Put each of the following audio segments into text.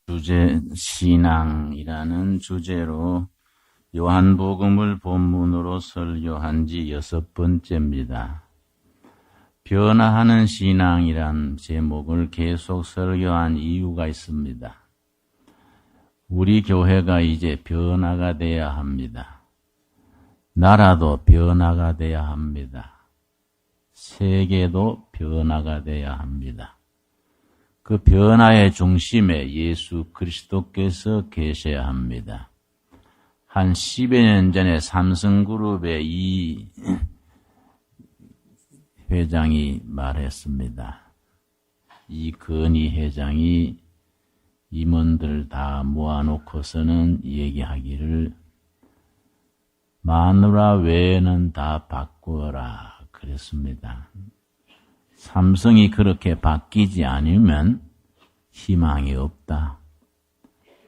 주제 신앙이라는 주제로 요한복음을 본문으로 설교한 지 6번째입니다. 변화하는 신앙이란 제목을 계속 설교한 이유가 있습니다. 우리 교회가 이제 변화가 돼야 합니다. 나라도 변화가 돼야 합니다. 세계도 변화가 돼야 합니다. 그 변화의 중심에 예수 그리스도께서 계셔야 합니다. 한 10여 년 전에 삼성그룹의 이 회장이 말했습니다. 이건희 회장이 임원들 다 모아놓고서는 얘기하기를 마누라 외에는 다 바꾸어라 그랬습니다. 삼성이 그렇게 바뀌지 않으면 희망이 없다.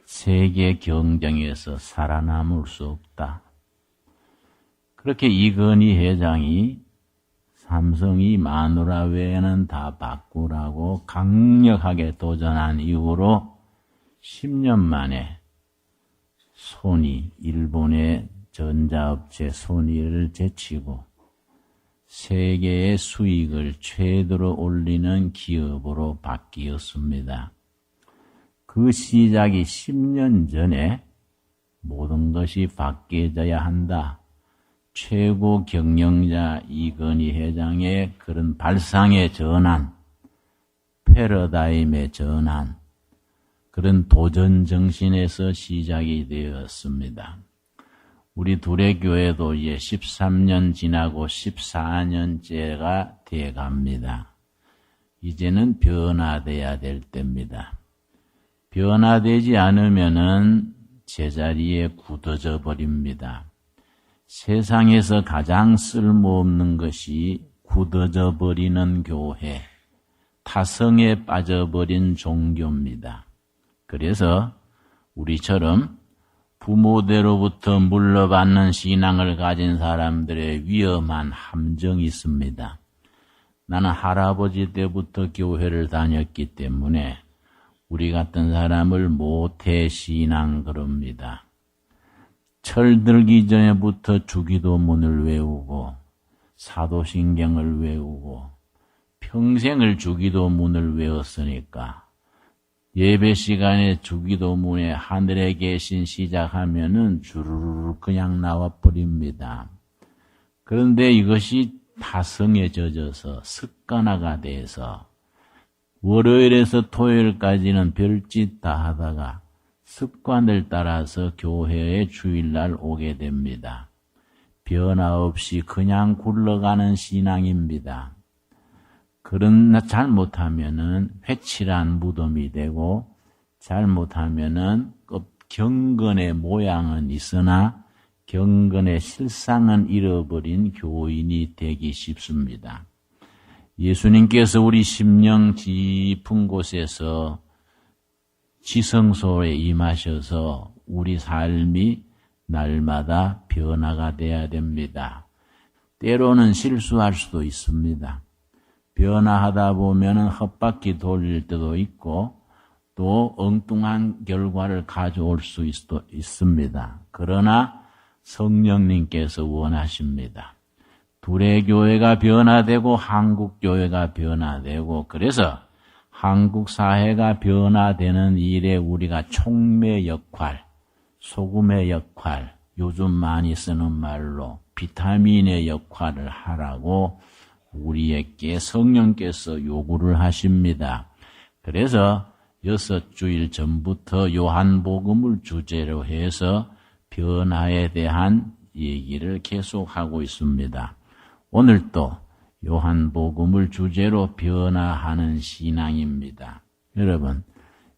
세계 경쟁에서 살아남을 수 없다. 그렇게 이건희 회장이 삼성이 마누라 외에는 다 바꾸라고 강력하게 도전한 이후로 10년 만에 소니, 일본의 전자업체 소니를 제치고 세계의 수익을 최대로 올리는 기업으로 바뀌었습니다. 그 시작이 10년 전에 모든 것이 바뀌어져야 한다. 최고 경영자 이건희 회장의 그런 발상의 전환, 패러다임의 전환, 그런 도전 정신에서 시작이 되었습니다. 우리 둘의 교회도 이제 13년 지나고 14년째가 돼갑니다. 이제는 변화돼야 될 때입니다. 변화되지 않으면은 제자리에 굳어져 버립니다. 세상에서 가장 쓸모없는 것이 굳어져 버리는 교회, 타성에 빠져버린 종교입니다. 그래서 우리처럼 부모대로부터 물려받는 신앙을 가진 사람들의 위험한 함정이 있습니다. 나는 할아버지 때부터 교회를 다녔기 때문에 우리 같은 사람을 모태신앙 그럽니다. 철들기 전에부터 주기도문을 외우고 사도신경을 외우고 평생을 주기도문을 외웠으니까 예배 시간에 주기도문에 하늘에 계신 시작하면은 주르르 그냥 나와버립니다. 그런데 이것이 타성에 젖어서 습관화가 돼서 월요일에서 토요일까지는 별짓 다 하다가 습관을 따라서 교회에 주일날 오게 됩니다. 변화 없이 그냥 굴러가는 신앙입니다. 그러나 잘못하면은 회칠한 무덤이 되고 잘못하면은 경건의 모양은 있으나 경건의 실상은 잃어버린 교인이 되기 쉽습니다. 예수님께서 우리 심령 깊은 곳에서 지성소에 임하셔서 우리 삶이 날마다 변화가 돼야 됩니다. 때로는 실수할 수도 있습니다. 변화하다 보면은 헛바퀴 돌릴 때도 있고 또 엉뚱한 결과를 가져올 수 있습니다. 그러나 성령님께서 원하십니다. 둘의 교회가 변화되고 한국 교회가 변화되고 그래서 한국 사회가 변화되는 일에 우리가 촉매 역할, 소금의 역할, 요즘 많이 쓰는 말로 비타민의 역할을 하라고 우리에게 성령께서 요구를 하십니다. 그래서 6주일 전부터 요한복음을 주제로 해서 변화에 대한 얘기를 계속하고 있습니다. 오늘도 요한복음을 주제로 변화하는 신앙입니다. 여러분,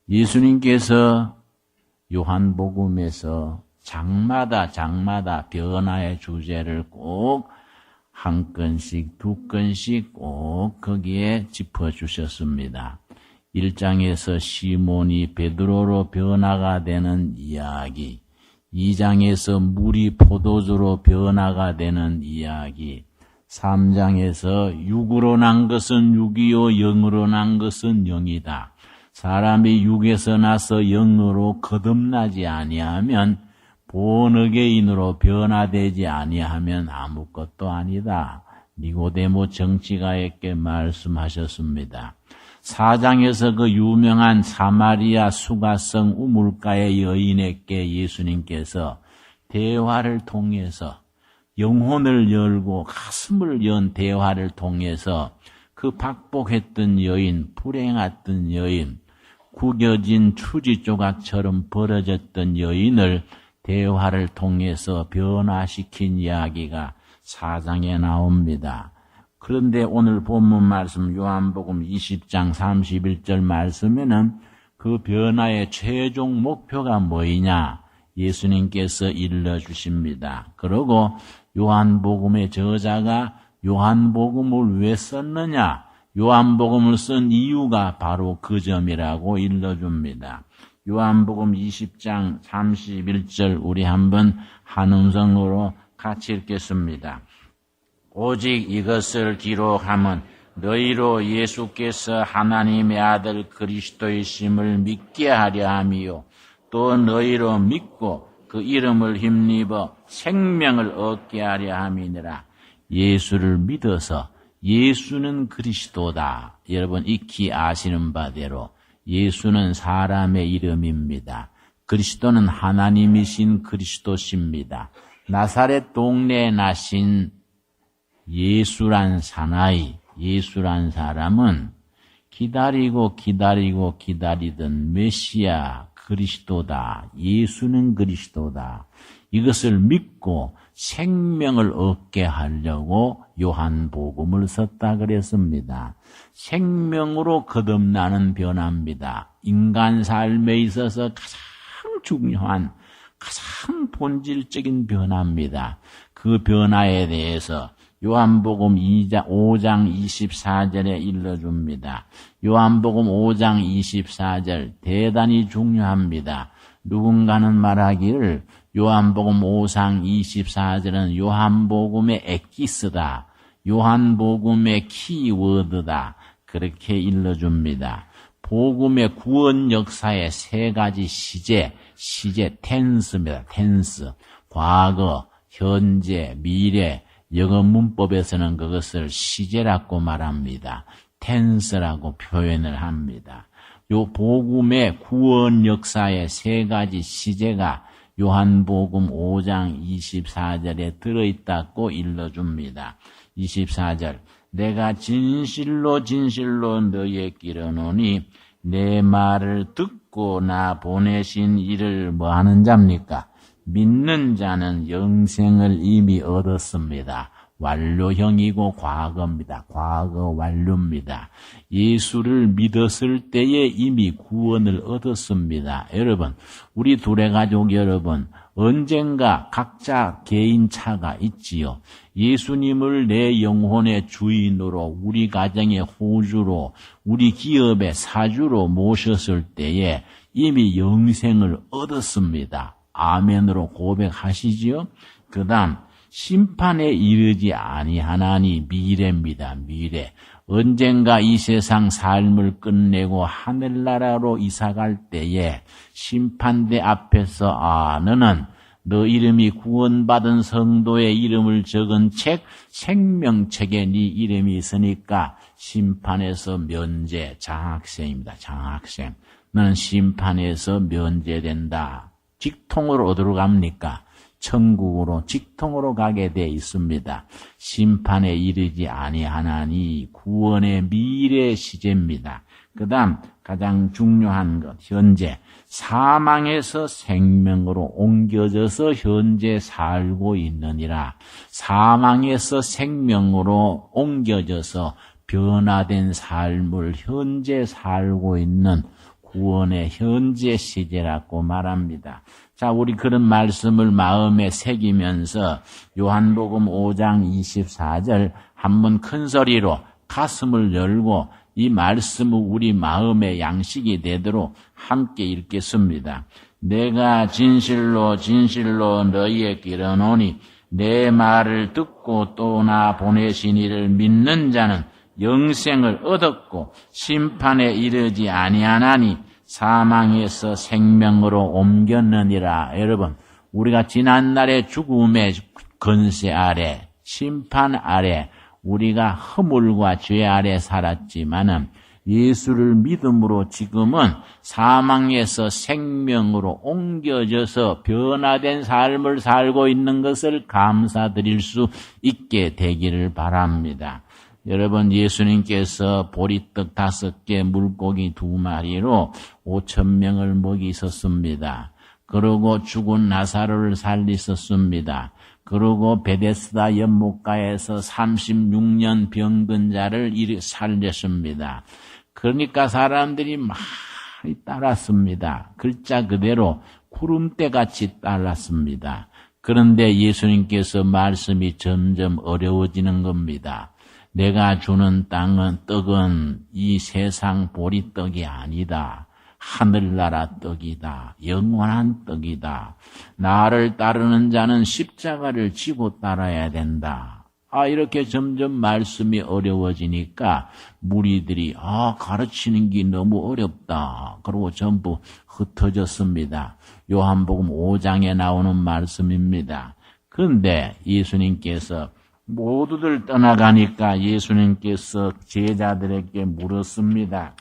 예수님께서 요한복음에서 장마다 변화의 주제를 꼭 한 건씩, 두 건씩 꼭 거기에 짚어주셨습니다. 1장에서 시몬이 베드로로 변화가 되는 이야기, 2장에서 물이 포도주로 변화가 되는 이야기, 3장에서 육으로 난 것은 육이요 영으로 난 것은 영이다. 사람이 육에서 나서 영으로 거듭나지 아니하면 본어게인으로 변화되지 아니하면 아무것도 아니다. 니고데모 정치가에게 말씀하셨습니다. 4장에서 그 유명한 사마리아 수가성 우물가의 여인에게 예수님께서 대화를 통해서 영혼을 열고 가슴을 연 대화를 통해서 그 박복했던 여인, 불행했던 여인, 구겨진 추지 조각처럼 벌어졌던 여인을 대화를 통해서 변화시킨 이야기가 4장에 나옵니다. 그런데 오늘 본문 말씀 요한복음 20장 31절 말씀에는 그 변화의 최종 목표가 뭐이냐 예수님께서 일러주십니다. 그리고 요한복음의 저자가 요한복음을 왜 썼느냐? 요한복음을 쓴 이유가 바로 그 점이라고 일러줍니다. 요한복음 20장 31절 우리 한번 한음성으로 같이 읽겠습니다. 오직 이것을 기록함은 너희로 예수께서 하나님의 아들 그리스도이심을 믿게 하려 함이요 또 너희로 믿고 그 이름을 힘입어 생명을 얻게 하려 함이니라. 예수를 믿어서 예수는 그리스도다. 여러분 익히 아시는 바대로 예수는 사람의 이름입니다. 그리스도는 하나님이신 그리스도십니다. 나사렛 동네에 나신 예수란 사나이, 예수란 사람은 기다리던 메시아 그리스도다. 예수는 그리스도다. 이것을 믿고 생명을 얻게 하려고 요한복음을 썼다 그랬습니다. 생명으로 거듭나는 변화입니다. 인간 삶에 있어서 가장 중요한, 가장 본질적인 변화입니다. 그 변화에 대해서 요한복음 5장 24절에 일러줍니다. 요한복음 5장 24절 대단히 중요합니다. 누군가는 말하기를 요한복음 5장 24절은 요한복음의 엑기스다. 요한복음의 키워드다. 그렇게 일러줍니다. 복음의 구원 역사의 세 가지 시제 텐스입니다. 텐스. 과거, 현재, 미래. 영어 문법에서는 그것을 시제라고 말합니다. 텐스라고 표현을 합니다. 요 복음의 구원 역사의 세 가지 시제가 요한복음 5장 24절에 들어있다고 일러줍니다. 24절 내가 진실로 너희에게 이르노니 내 말을 듣고 나 보내신 이를 뭐하는 자입니까? 믿는 자는 영생을 이미 얻었습니다. 완료형이고 과거입니다. 과거 완료입니다. 예수를 믿었을 때에 이미 구원을 얻었습니다. 여러분, 우리 두레가족 여러분, 언젠가 각자 개인차가 있지요. 예수님을 내 영혼의 주인으로, 우리 가정의 호주로, 우리 기업의 사주로 모셨을 때에 이미 영생을 얻었습니다. 아멘으로 고백하시지요. 그 다음 심판에 이르지 아니하나니 미래입니다. 미래. 언젠가 이 세상 삶을 끝내고 하늘나라로 이사갈 때에 심판대 앞에서 너는 너 이름이 구원받은 성도의 이름을 적은 책 생명책에 네 이름이 있으니까 심판에서 면제. 장학생입니다. 장학생. 너는 심판에서 면제된다. 직통으로 어디로 갑니까? 천국으로 직통으로 가게 돼 있습니다. 심판에 이르지 아니하나니 구원의 미래 시제입니다. 그 다음 가장 중요한 것 현재 사망에서 생명으로 옮겨져서 현재 살고 있느니라. 사망에서 생명으로 옮겨져서 변화된 삶을 현재 살고 있는 구원의 현재 시제라고 말합니다. 자, 우리 그런 말씀을 마음에 새기면서 요한복음 5장 24절 한번 큰 소리로 가슴을 열고 이 말씀을 우리 마음의 양식이 되도록 함께 읽겠습니다. 내가 진실로 너희에게 이르노니 내 말을 듣고 또 나 보내신 이를 믿는 자는 영생을 얻었고 심판에 이르지 아니하나니 사망에서 생명으로 옮겼느니라. 여러분, 우리가 지난날의 죽음의 권세 아래, 심판 아래, 우리가 허물과 죄 아래 살았지만은 예수를 믿음으로 지금은 사망에서 생명으로 옮겨져서 변화된 삶을 살고 있는 것을 감사드릴 수 있게 되기를 바랍니다. 여러분, 예수님께서 보리떡 5개, 물고기 2마리로 5,000명을 먹이셨습니다. 그러고 죽은 나사로를 살리셨습니다. 그리고 베데스다 연못가에서 36년 병든 자를 살렸습니다. 그러니까 사람들이 많이 따랐습니다. 글자 그대로 구름대같이 따랐습니다. 그런데 예수님께서 말씀이 점점 어려워지는 겁니다. 내가 주는 떡은 이 세상 보리떡이 아니다. 하늘나라 떡이다. 영원한 떡이다. 나를 따르는 자는 십자가를 지고 따라야 된다. 이렇게 점점 말씀이 어려워지니까 무리들이 가르치는 게 너무 어렵다. 그러고 전부 흩어졌습니다. 요한복음 5장에 나오는 말씀입니다. 그런데 예수님께서 모두들 떠나가니까 예수님께서 제자들에게 물었습니다.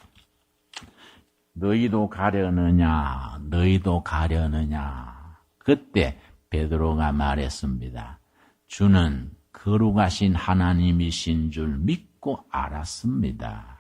너희도 가려느냐? 너희도 가려느냐? 그때 베드로가 말했습니다. 주는 거룩하신 하나님이신 줄 믿고 알았습니다.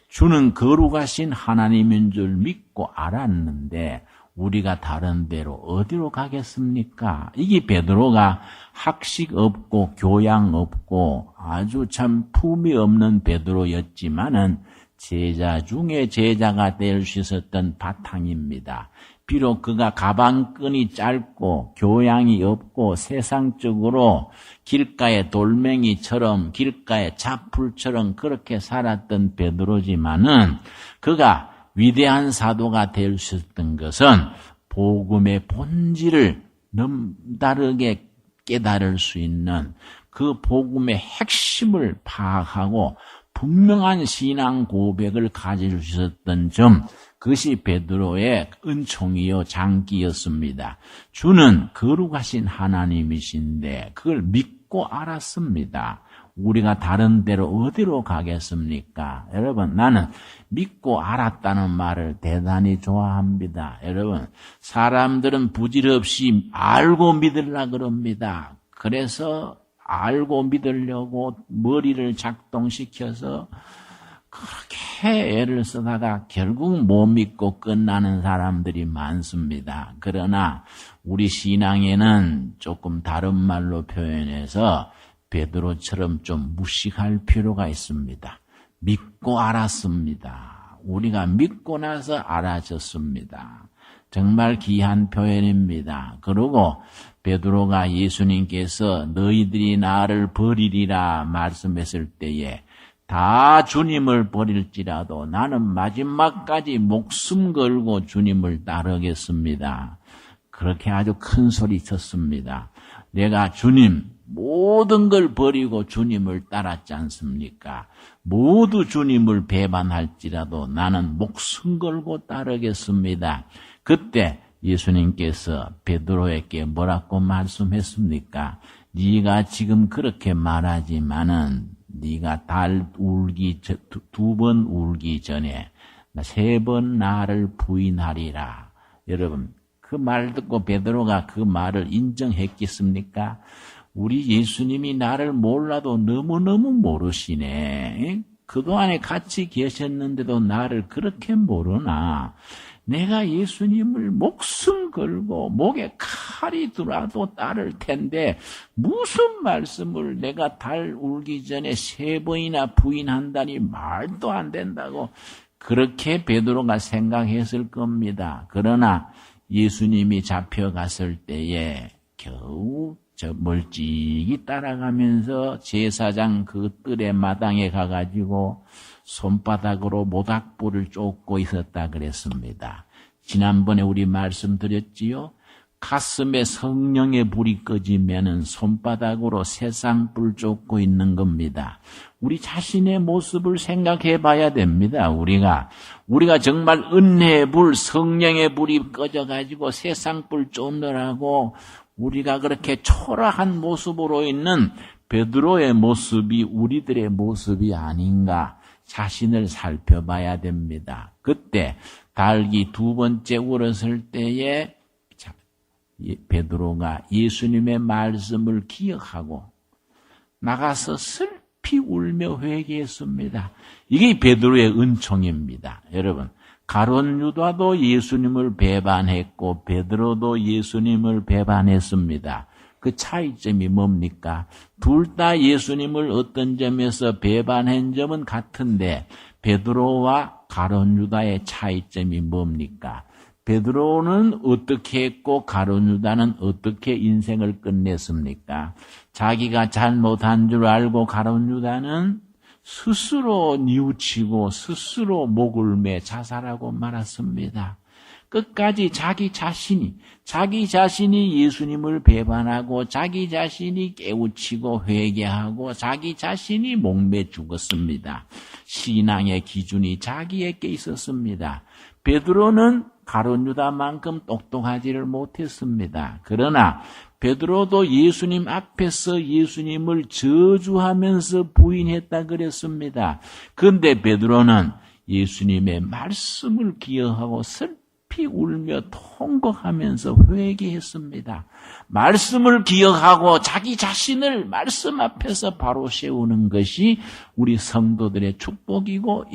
주는 거룩하신 하나님인 줄 믿고 알았는데 우리가 다른 데로 어디로 가겠습니까? 이게 베드로가 학식 없고 교양 없고 아주 참 품이 없는 베드로였지만은 제자 중에 제자가 될 수 있었던 바탕입니다. 비록 그가 가방끈이 짧고 교양이 없고 세상적으로 길가의 돌멩이처럼 길가의 자풀처럼 그렇게 살았던 베드로지만은 그가 위대한 사도가 될 수 있었던 것은 복음의 본질을 남다르게 깨달을 수 있는 그 복음의 핵심을 파악하고 분명한 신앙 고백을 가질 수 있었던 점, 그것이 베드로의 은총이요 장기였습니다. 주는 거룩하신 하나님이신데 그걸 믿고 알았습니다. 우리가 다른 데로 어디로 가겠습니까? 여러분, 나는 믿고 알았다는 말을 대단히 좋아합니다. 여러분, 사람들은 부질없이 알고 믿으려고 그럽니다. 그래서 알고 믿으려고 머리를 작동시켜서 그렇게 애를 쓰다가 결국 못 믿고 끝나는 사람들이 많습니다. 그러나 우리 신앙에는 조금 다른 말로 표현해서 베드로처럼 좀 무식할 필요가 있습니다. 믿고 알았습니다. 우리가 믿고 나서 알아졌습니다. 정말 귀한 표현입니다. 그리고 베드로가 예수님께서 너희들이 나를 버리리라 말씀했을 때에 다 주님을 버릴지라도 나는 마지막까지 목숨 걸고 주님을 따르겠습니다. 그렇게 아주 큰 소리 쳤습니다. 내가 주님 모든 걸 버리고 주님을 따랐지 않습니까? 모두 주님을 배반할지라도 나는 목숨 걸고 따르겠습니다. 그때 예수님께서 베드로에게 뭐라고 말씀했습니까? 네가 지금 그렇게 말하지만은 네가 두 번 울기 전에 3번 나를 부인하리라. 여러분, 그 말 듣고 베드로가 그 말을 인정했겠습니까? 우리 예수님이 나를 몰라도 너무너무 모르시네. 그동안에 같이 계셨는데도 나를 그렇게 모르나. 내가 예수님을 목숨 걸고 목에 칼이 들어와도 따를 텐데 무슨 말씀을 내가 달 울기 전에 3번이나 부인한다니 말도 안 된다고 그렇게 베드로가 생각했을 겁니다. 그러나 예수님이 잡혀갔을 때에 겨우 멀찍이 따라가면서 제사장 그 뜰의 마당에 가가지고 손바닥으로 모닥불을 쫓고 있었다 그랬습니다. 지난번에 우리 말씀드렸지요. 가슴에 성령의 불이 꺼지면은 손바닥으로 세상 불 쫓고 있는 겁니다. 우리 자신의 모습을 생각해 봐야 됩니다. 우리가 정말 은혜의 불, 성령의 불이 꺼져가지고 세상 불 쫓느라고 우리가 그렇게 초라한 모습으로 있는 베드로의 모습이 우리들의 모습이 아닌가 자신을 살펴봐야 됩니다. 그때 닭이 두 번째 울었을 때에 베드로가 예수님의 말씀을 기억하고 나가서 슬피 울며 회개했습니다. 이게 베드로의 은총입니다. 여러분, 가룟 유다도 예수님을 배반했고 베드로도 예수님을 배반했습니다. 그 차이점이 뭡니까? 둘 다 예수님을 어떤 점에서 배반한 점은 같은데 베드로와 가룟 유다의 차이점이 뭡니까? 베드로는 어떻게 했고 가룟 유다는 어떻게 인생을 끝냈습니까? 자기가 잘못한 줄 알고 가룟 유다는 스스로 뉘우치고 스스로 목을 매 자살하고 말았습니다. 끝까지 자기 자신이 예수님을 배반하고 자기 자신이 깨우치고 회개하고 자기 자신이 목매 죽었습니다. 신앙의 기준이 자기에게 있었습니다. 베드로는 가룟 유다만큼 똑똑하지를 못했습니다. 그러나 베드로도 예수님 앞에서 예수님을 저주하면서 부인했다 그랬습니다. 그런데 베드로는 예수님의 말씀을 기억하고 슬피 울며 통곡하면서 회개했습니다. 말씀을 기억하고 자기 자신을 말씀 앞에서 바로 세우는 것이 우리 성도들의 축복이고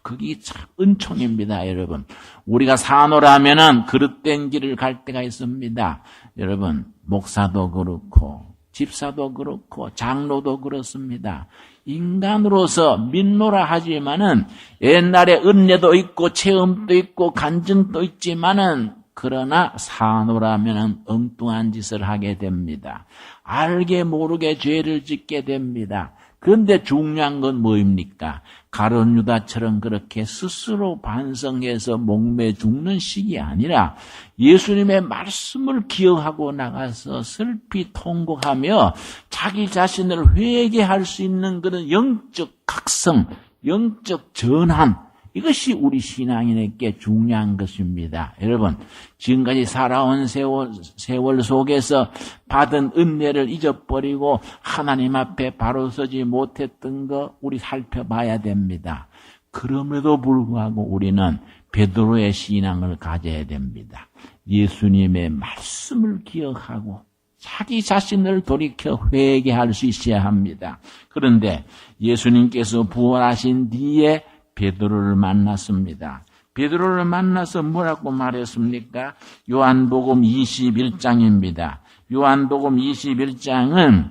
그게 참 은총입니다. 여러분, 우리가 사노라면은 그릇된 길을 갈 때가 있습니다. 여러분, 목사도 그렇고 집사도 그렇고 장로도 그렇습니다. 인간으로서 믿노라 하지만은 옛날에 은혜도 있고 체험도 있고 간증도 있지만은 그러나 사노라면은 엉뚱한 짓을 하게 됩니다. 알게 모르게 죄를 짓게 됩니다. 그런데 중요한 건 뭐입니까? 가룟 유다처럼 그렇게 스스로 반성해서 목매 죽는 식이 아니라 예수님의 말씀을 기억하고 나가서 슬피 통곡하며 자기 자신을 회개할 수 있는 그런 영적 각성, 영적 전환, 이것이 우리 신앙인에게 중요한 것입니다. 여러분, 지금까지 살아온 세월 속에서 받은 은혜를 잊어버리고 하나님 앞에 바로 서지 못했던 거 우리 살펴봐야 됩니다. 그럼에도 불구하고 우리는 베드로의 신앙을 가져야 됩니다. 예수님의 말씀을 기억하고 자기 자신을 돌이켜 회개할 수 있어야 합니다. 그런데 예수님께서 부활하신 뒤에 베드로를 만났습니다. 베드로를 만나서 뭐라고 말했습니까? 요한복음 21장입니다. 요한복음 21장은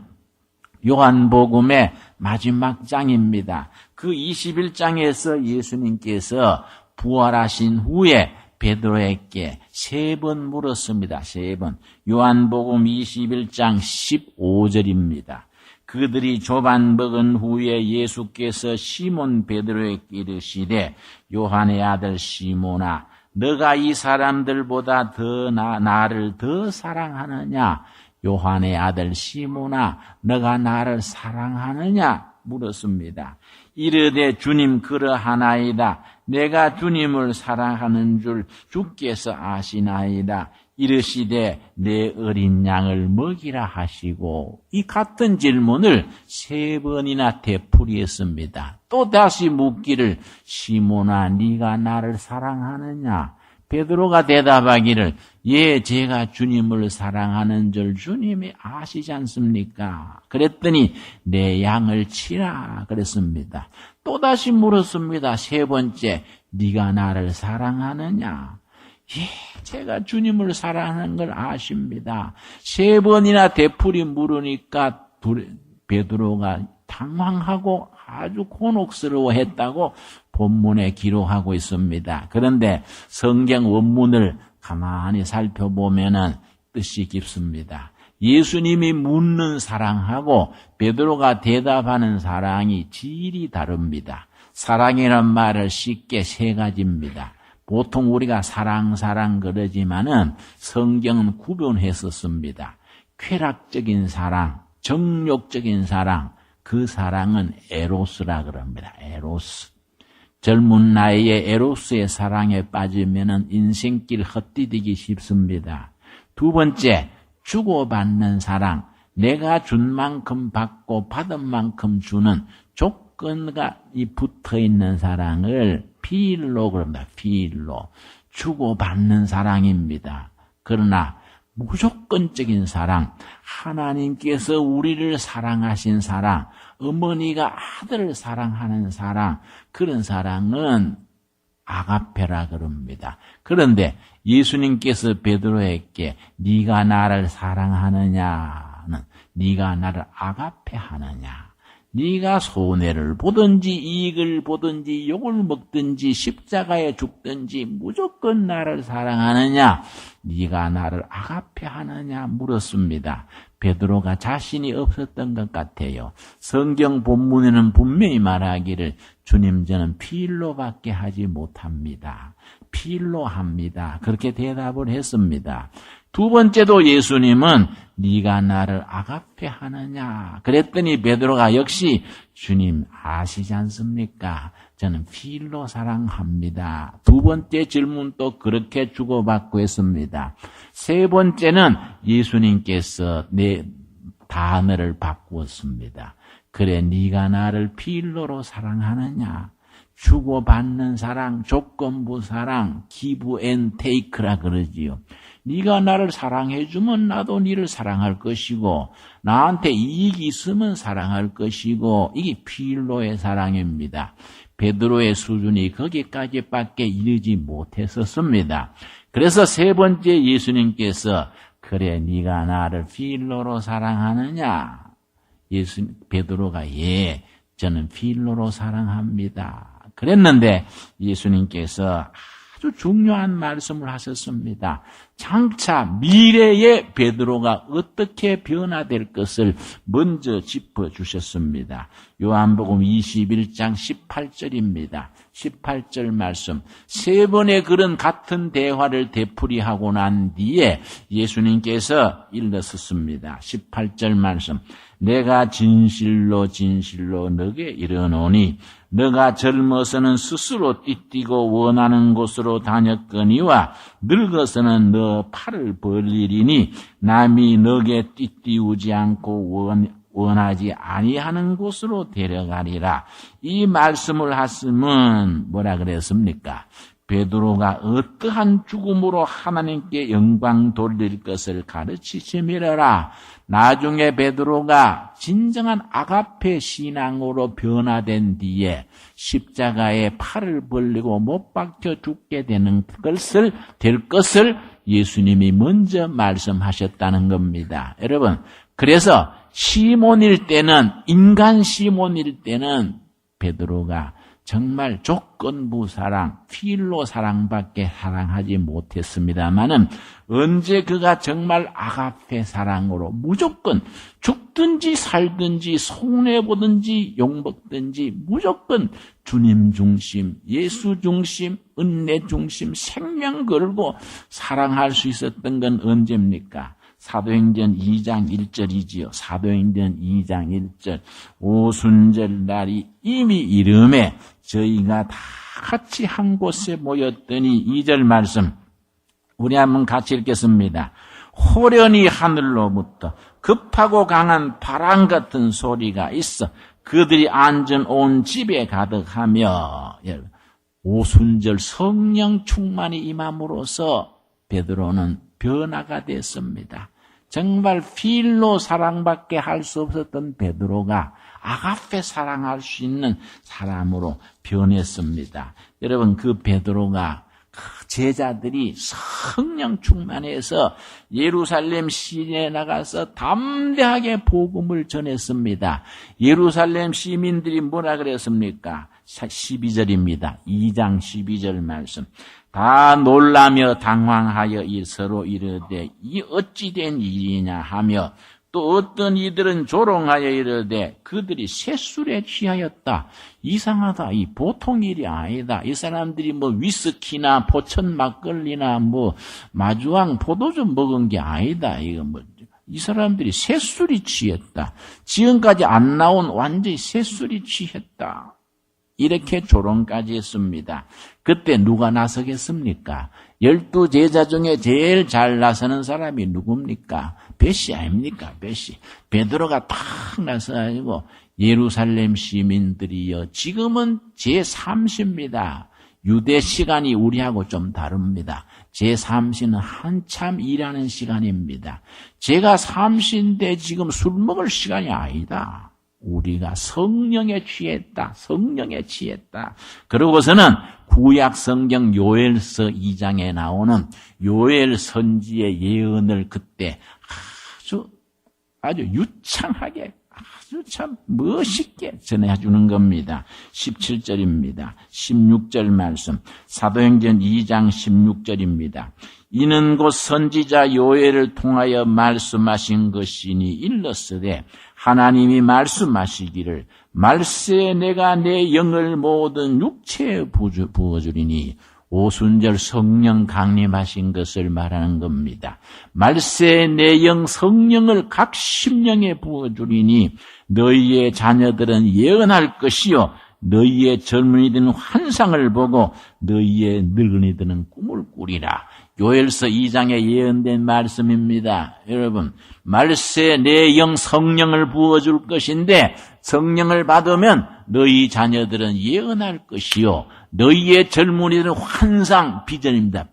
요한복음의 마지막 장입니다. 그 21장에서 예수님께서 부활하신 후에 베드로에게 3번 물었습니다. 3번. 요한복음 21장 15절입니다. 그들이 조반 먹은 후에 예수께서 시몬 베드로에게 이르시되 요한의 아들 시몬아 너가 이 사람들보다 나를 더 사랑하느냐? 요한의 아들 시몬아 너가 나를 사랑하느냐? 물었습니다. 이르되 주님 그러하나이다. 내가 주님을 사랑하는 줄 주께서 아시나이다. 이르시되 내 어린 양을 먹이라 하시고 이 같은 질문을 3번이나 되풀이했습니다. 또 다시 묻기를 시몬아 네가 나를 사랑하느냐? 베드로가 대답하기를 예 제가 주님을 사랑하는 줄 주님이 아시지 않습니까? 그랬더니 내 양을 치라 그랬습니다. 또 다시 물었습니다. 3번째 네가 나를 사랑하느냐? 예, 제가 주님을 사랑하는 걸 아십니다. 3번이나 되풀이 물으니까 베드로가 당황하고 아주 곤혹스러워했다고 본문에 기록하고 있습니다. 그런데 성경 원문을 가만히 살펴보면은 뜻이 깊습니다. 예수님이 묻는 사랑하고 베드로가 대답하는 사랑이 질이 다릅니다. 사랑이란 말을 쉽게 3가지입니다. 보통 우리가 사랑 그러지만은 성경은 구분했었습니다. 쾌락적인 사랑, 정욕적인 사랑, 그 사랑은 에로스라 그럽니다. 에로스. 젊은 나이에 에로스의 사랑에 빠지면은 인생길 헛디디기 쉽습니다. 두 번째, 주고받는 사랑. 내가 준 만큼 받고 받은 만큼 주는 조건가 붙어 있는 사랑을 필로 그럽니다. 필로. 주고받는 사랑입니다. 그러나 무조건적인 사랑, 하나님께서 우리를 사랑하신 사랑, 어머니가 아들을 사랑하는 사랑, 그런 사랑은 아가페라 그럽니다. 그런데 예수님께서 베드로에게 네가 나를 사랑하느냐는 네가 나를 아가페하느냐, 네가 손해를 보든지 이익을 보든지 욕을 먹든지 십자가에 죽든지 무조건 나를 사랑하느냐, 네가 나를 아가페하느냐 물었습니다. 베드로가 자신이 없었던 것 같아요. 성경 본문에는 분명히 말하기를 주님 저는 필로밖에 하지 못합니다. 필로합니다. 그렇게 대답을 했습니다. 두 번째도 예수님은 네가 나를 아가페하느냐 그랬더니 베드로가 역시 주님 아시지 않습니까? 저는 필로 사랑합니다. 두 번째 질문도 그렇게 주고받고 했습니다. 세 번째는 예수님께서 내 단어를 바꾸었습니다. 그래 네가 나를 필로로 사랑하느냐. 주고받는 사랑, 조건부 사랑, give and take라 그러지요. 네가 나를 사랑해주면 나도 네를 사랑할 것이고 나한테 이익이 있으면 사랑할 것이고 이게 필로의 사랑입니다. 베드로의 수준이 거기까지밖에 이르지 못했었습니다. 그래서 세 번째 예수님께서 그래 네가 나를 필로로 사랑하느냐? 베드로가 예, 저는 필로로 사랑합니다. 그랬는데 예수님께서 아주 중요한 말씀을 하셨습니다. 장차 미래의 베드로가 어떻게 변화될 것을 먼저 짚어주셨습니다. 요한복음 21장 18절입니다. 18절 말씀. 세 번의 그런 같은 대화를 되풀이하고 난 뒤에 예수님께서 일러섰습니다. 18절 말씀. 내가 진실로 너게 이르노니 너가 젊어서는 스스로 띠띠고 원하는 곳으로 다녔거니와 늙어서는 너 팔을 벌리리니 남이 너게 띠띠우지 않고 원하지 아니하는 곳으로 데려가리라. 이 말씀을 하시면 뭐라 그랬습니까? 베드로가 어떠한 죽음으로 하나님께 영광 돌릴 것을 가르치심이라. 나중에 베드로가 진정한 아가페 신앙으로 변화된 뒤에 십자가에 팔을 벌리고 못 박혀 죽게 되는 될 것을 예수님이 먼저 말씀하셨다는 겁니다. 여러분, 그래서 시몬일 때는, 인간 시몬일 때는 베드로가 정말 조건부 사랑, 필로 사랑밖에 사랑하지 못했습니다마는 언제 그가 정말 아가페 사랑으로 무조건 죽든지 살든지 손해보든지 욕먹든지 무조건 주님 중심, 예수 중심, 은혜 중심, 생명 걸고 사랑할 수 있었던 건 언제입니까? 사도행전 2장 1절이지요. 사도행전 2장 1절. 오순절 날이 이미 이름에 저희가 다 같이 한 곳에 모였더니 2절 말씀 우리 한번 같이 읽겠습니다. 호련히 하늘로부터 급하고 강한 바람 같은 소리가 있어 그들이 앉은 온 집에 가득하며 오순절 성령 충만이 임함으로써 베드로는 변화가 됐습니다. 정말 필로 사랑밖에 할 수 없었던 베드로가 아가페 사랑할 수 있는 사람으로 변했습니다. 여러분, 그 베드로가 그 제자들이 성령 충만해서 예루살렘 시내에 나가서 담대하게 복음을 전했습니다. 예루살렘 시민들이 뭐라 그랬습니까? 12절입니다. 2장 12절 말씀. 다 놀라며 당황하여 서로 이르되 이 어찌 된 일이냐 하며 또 어떤 이들은 조롱하여 이르되 그들이 셋술에 취하였다. 이상하다. 이 보통 일이 아니다. 이 사람들이 뭐 위스키나 포천 막걸리나 뭐 마주왕 포도주 먹은 게 아니다. 이거 뭐 이 사람들이 셋술이 취했다. 지금까지 안 나온 완전히 셋술이 취했다. 이렇게 조롱까지 했습니다. 그때 누가 나서겠습니까? 12 제자 중에 제일 잘 나서는 사람이 누굽니까? 베시 아닙니까? 베시. 베드로가 탁 나서가지고 예루살렘 시민들이여, 지금은 제3시입니다. 유대 시간이 우리하고 좀 다릅니다. 제3시는 한참 일하는 시간입니다. 제가 3시인데 지금 술 먹을 시간이 아니다. 우리가 성령에 취했다. 성령에 취했다. 그러고서는 구약 성경 요엘서 2장에 나오는 요엘 선지의 예언을 그때 아주 유창하게, 아주 참 멋있게 전해주는 겁니다. 17절입니다. 16절 말씀, 사도행전 2장 16절입니다. 이는 곧 선지자 요엘을 통하여 말씀하신 것이니 일렀으되 하나님이 말씀하시기를 말세에 내가 내 영을 모든 육체에 부어주리니, 오순절 성령 강림하신 것을 말하는 겁니다. 말세에 내 영 성령을 각 심령에 부어주리니 너희의 자녀들은 예언할 것이요 너희의 젊은이들은 환상을 보고 너희의 늙은이들은 꿈을 꾸리라. 요엘서 2장에 예언된 말씀입니다. 여러분, 말세에 내 영 성령을 부어줄 것인데 성령을 받으면 너희 자녀들은 예언할 것이요 너희의 젊은이들은 환상, 비전입니다.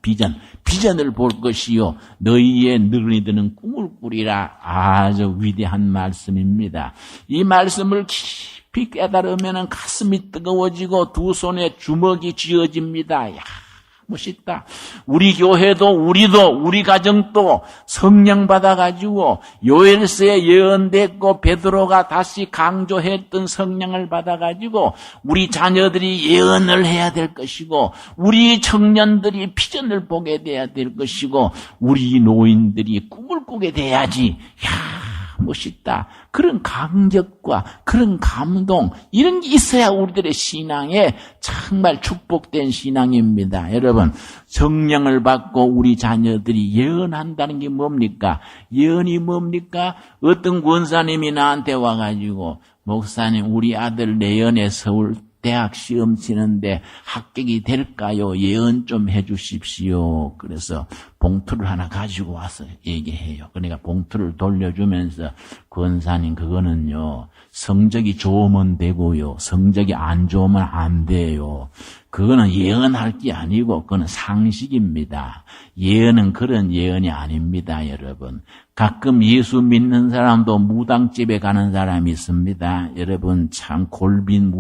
비전을 볼 것이요 너희의 늙은이들은 꿈을 꾸리라. 아주 위대한 말씀입니다. 이 말씀을 깊이 깨달으면 가슴이 뜨거워지고 두 손에 주먹이 쥐어집니다. 멋있다. 우리 교회도 우리 가정도 성령 받아가지고 요엘서에 예언됐고 베드로가 다시 강조했던 성령을 받아가지고 우리 자녀들이 예언을 해야 될 것이고 우리 청년들이 비전을 보게 돼야 될 것이고 우리 노인들이 꿈을 꾸게 돼야지. 멋있다. 그런 감격과 그런 감동, 이런 게 있어야 우리들의 신앙에 정말 축복된 신앙입니다. 여러분, 성령을 받고 우리 자녀들이 예언한다는 게 뭡니까? 예언이 뭡니까? 어떤 권사님이 나한테 와가지고 목사님, 우리 아들 내년에 서울 대학 시험 치는데 합격이 될까요? 예언 좀 해주십시오. 그래서 봉투를 하나 가지고 와서 얘기해요. 그러니까 봉투를 돌려주면서 권사님, 그거는요 성적이 좋으면 되고요 성적이 안 좋으면 안 돼요. 그거는 예언할 게 아니고 그거는 상식입니다. 예언은 그런 예언이 아닙니다. 여러분, 가끔 예수 믿는 사람도 무당집에 가는 사람이 있습니다. 여러분, 참 골빈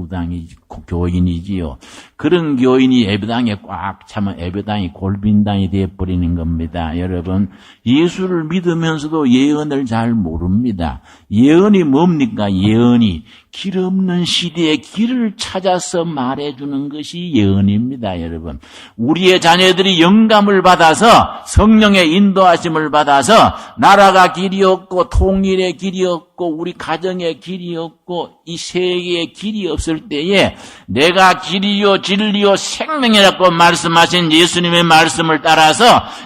교인이지요. 그런 교인이 예배당에 꽉 차면 예배당이 골빈당이 되어버리는 겁니다. 여러분, 예수를 믿으면서도 예언을 잘 모릅니다. 예언이 뭡니까? 예언이 길 없는 시대에 길을 찾아서 말해주는 것이 예언입니다. 여러분, 우리의 자녀들이 영감을 받아서 성령의 인도하심을 받아서 나라가 길이 없고 통일의 길이 없고 우리 가정의 길이 없고 이 세계의 길이 없을 때에 내가 길이요 진리요 생명이라고 말씀하신 예수님의 말씀을 따라서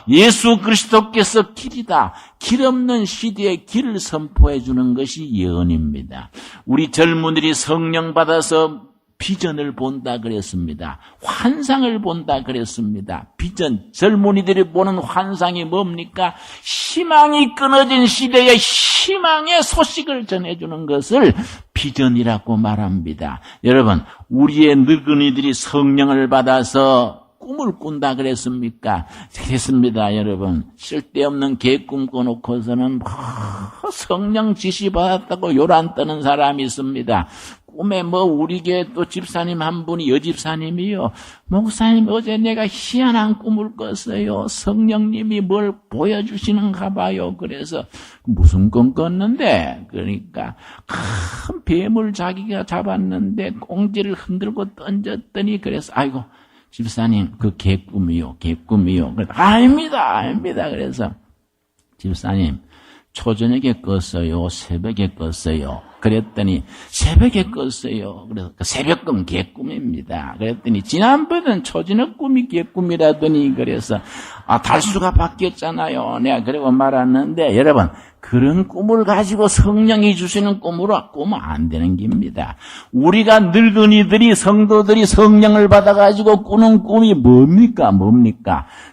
예수 그리스도께서 길이다, 길 없는 시대에 길을 선포해 주는 것이 예언입니다. 우리 젊은이들이 성령 받아서 비전을 본다 그랬습니다. 환상을 본다 그랬습니다. 비전, 젊은이들이 보는 환상이 뭡니까? 희망이 끊어진 시대에 희망의 소식을 전해주는 것을 비전이라고 말합니다. 여러분, 우리의 늙은이들이 성령을 받아서 꿈을 꾼다 그랬습니까? 그랬습니다. 여러분, 쓸데없는 개 꿈꿔놓고서는 성령 지시 받았다고 요란 떠는 사람이 있습니다. 꿈에 우리 교회 또 집사님 한 분이 여집사님이요. 목사님, 어제 내가 희한한 꿈을 꿨어요. 성령님이 뭘 보여주시는가 봐요. 그래서 무슨 꿈 꿨는데? 그러니까 큰 뱀을 자기가 잡았는데 꽁지를 흔들고 던졌더니 그래서 아이고 집사님 그 개꿈이요. 그래서 아닙니다. 그래서 집사님 초저녁에 껐어요? 새벽에 껐어요? 그랬더니 새벽에 껐어요. 그래서 그 새벽꿈 개꿈입니다. 그랬더니 지난번에는 초저녁 꿈이 개꿈이라더니 그래서 달수가 바뀌었잖아요. 내가 그러고 말았는데 여러분 그런 꿈을 가지고 성령이 주시는 꿈으로 꾸면 안 되는 겁니다. 우리가 늙은이들이 성도들이 성령을 받아가지고 꾸는 꿈이 뭡니까?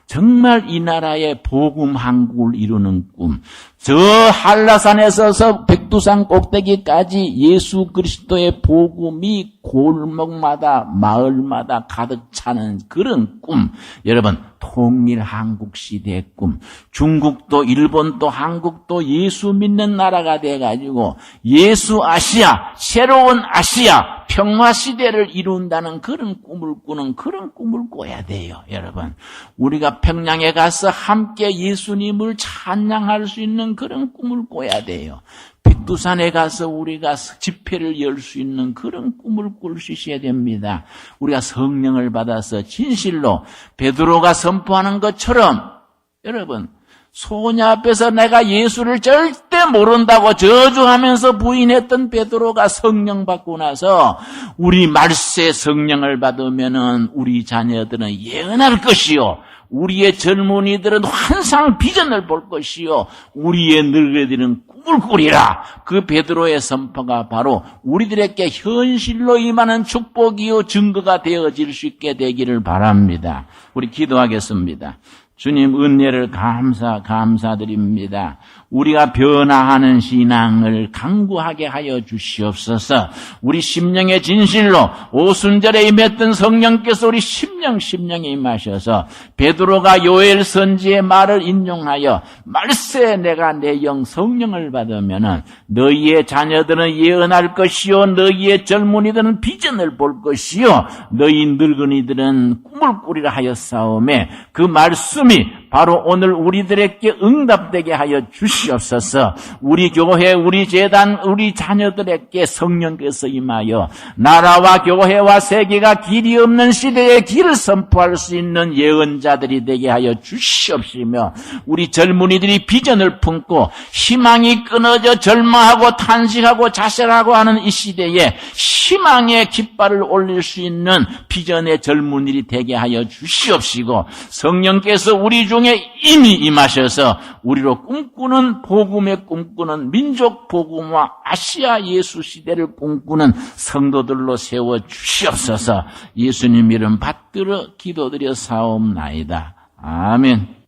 정말 이 나라의 복음 한국을 이루는 꿈. 저 한라산에서 백두산 꼭대기까지 예수 그리스도의 복음이 골목마다 마을마다 가득 차는 그런 꿈. 여러분 통일 한국 시대의 꿈. 중국도 일본도 한국도 예수 믿는 나라가 돼가지고 예수 아시아, 새로운 아시아, 평화 시대를 이룬다는 그런 꿈을 꾸는 그런 꿈을 꿔야 돼요. 여러분 우리가 평양에 가서 함께 예수님을 찬양할 수 있는 그런 꿈을 꿔야 돼요. 백두산에 가서 우리가 집회를 열 수 있는 그런 꿈을 꿀 수 있어야 됩니다. 우리가 성령을 받아서 진실로 베드로가 선포하는 것처럼 여러분 소녀 앞에서 내가 예수를 절대 모른다고 저주하면서 부인했던 베드로가 성령 받고 나서 우리 말세 성령을 받으면은 우리 자녀들은 예언할 것이요. 우리의 젊은이들은 환상 비전을 볼 것이요. 우리의 늙은이들은 꿈을 꾸리라. 그 베드로의 선포가 바로 우리들에게 현실로 임하는 축복이요 증거가 되어질 수 있게 되기를 바랍니다. 우리 기도하겠습니다. 주님 은혜를 감사드립니다. 우리가 변화하는 신앙을 강구하게 하여 주시옵소서. 우리 심령의 진실로 오순절에 임했던 성령께서 우리 심령에 임하셔서 베드로가 요엘 선지의 말을 인용하여 말세 내가 내 영 성령을 받으면은 너희의 자녀들은 예언할 것이요 너희의 젊은이들은 비전을 볼 것이요 너희 늙은이들은 꿈을 꾸리라 하였사오매 그 말씀이 바로 오늘 우리들에게 응답되게 하여 주시옵소서. 우리 교회, 우리 제단, 우리 자녀들에게 성령께서 임하여 나라와 교회와 세계가 길이 없는 시대에 길을 선포할 수 있는 예언자들이 되게 하여 주시옵시며 우리 젊은이들이 비전을 품고 희망이 끊어져 절망하고 탄식하고 자살하고 하는 이 시대에 희망의 깃발을 올릴 수 있는 비전의 젊은이들이 되게 하여 주시옵시고 성령께서 우리 중에 이미 임하셔서 우리로 꿈꾸는 복음의 꿈꾸는 민족 복음화 아시아 예수 시대를 꿈꾸는 성도들로 세워 주시옵소서. 예수님 이름 받들어 기도드려 사옵나이다. 아멘.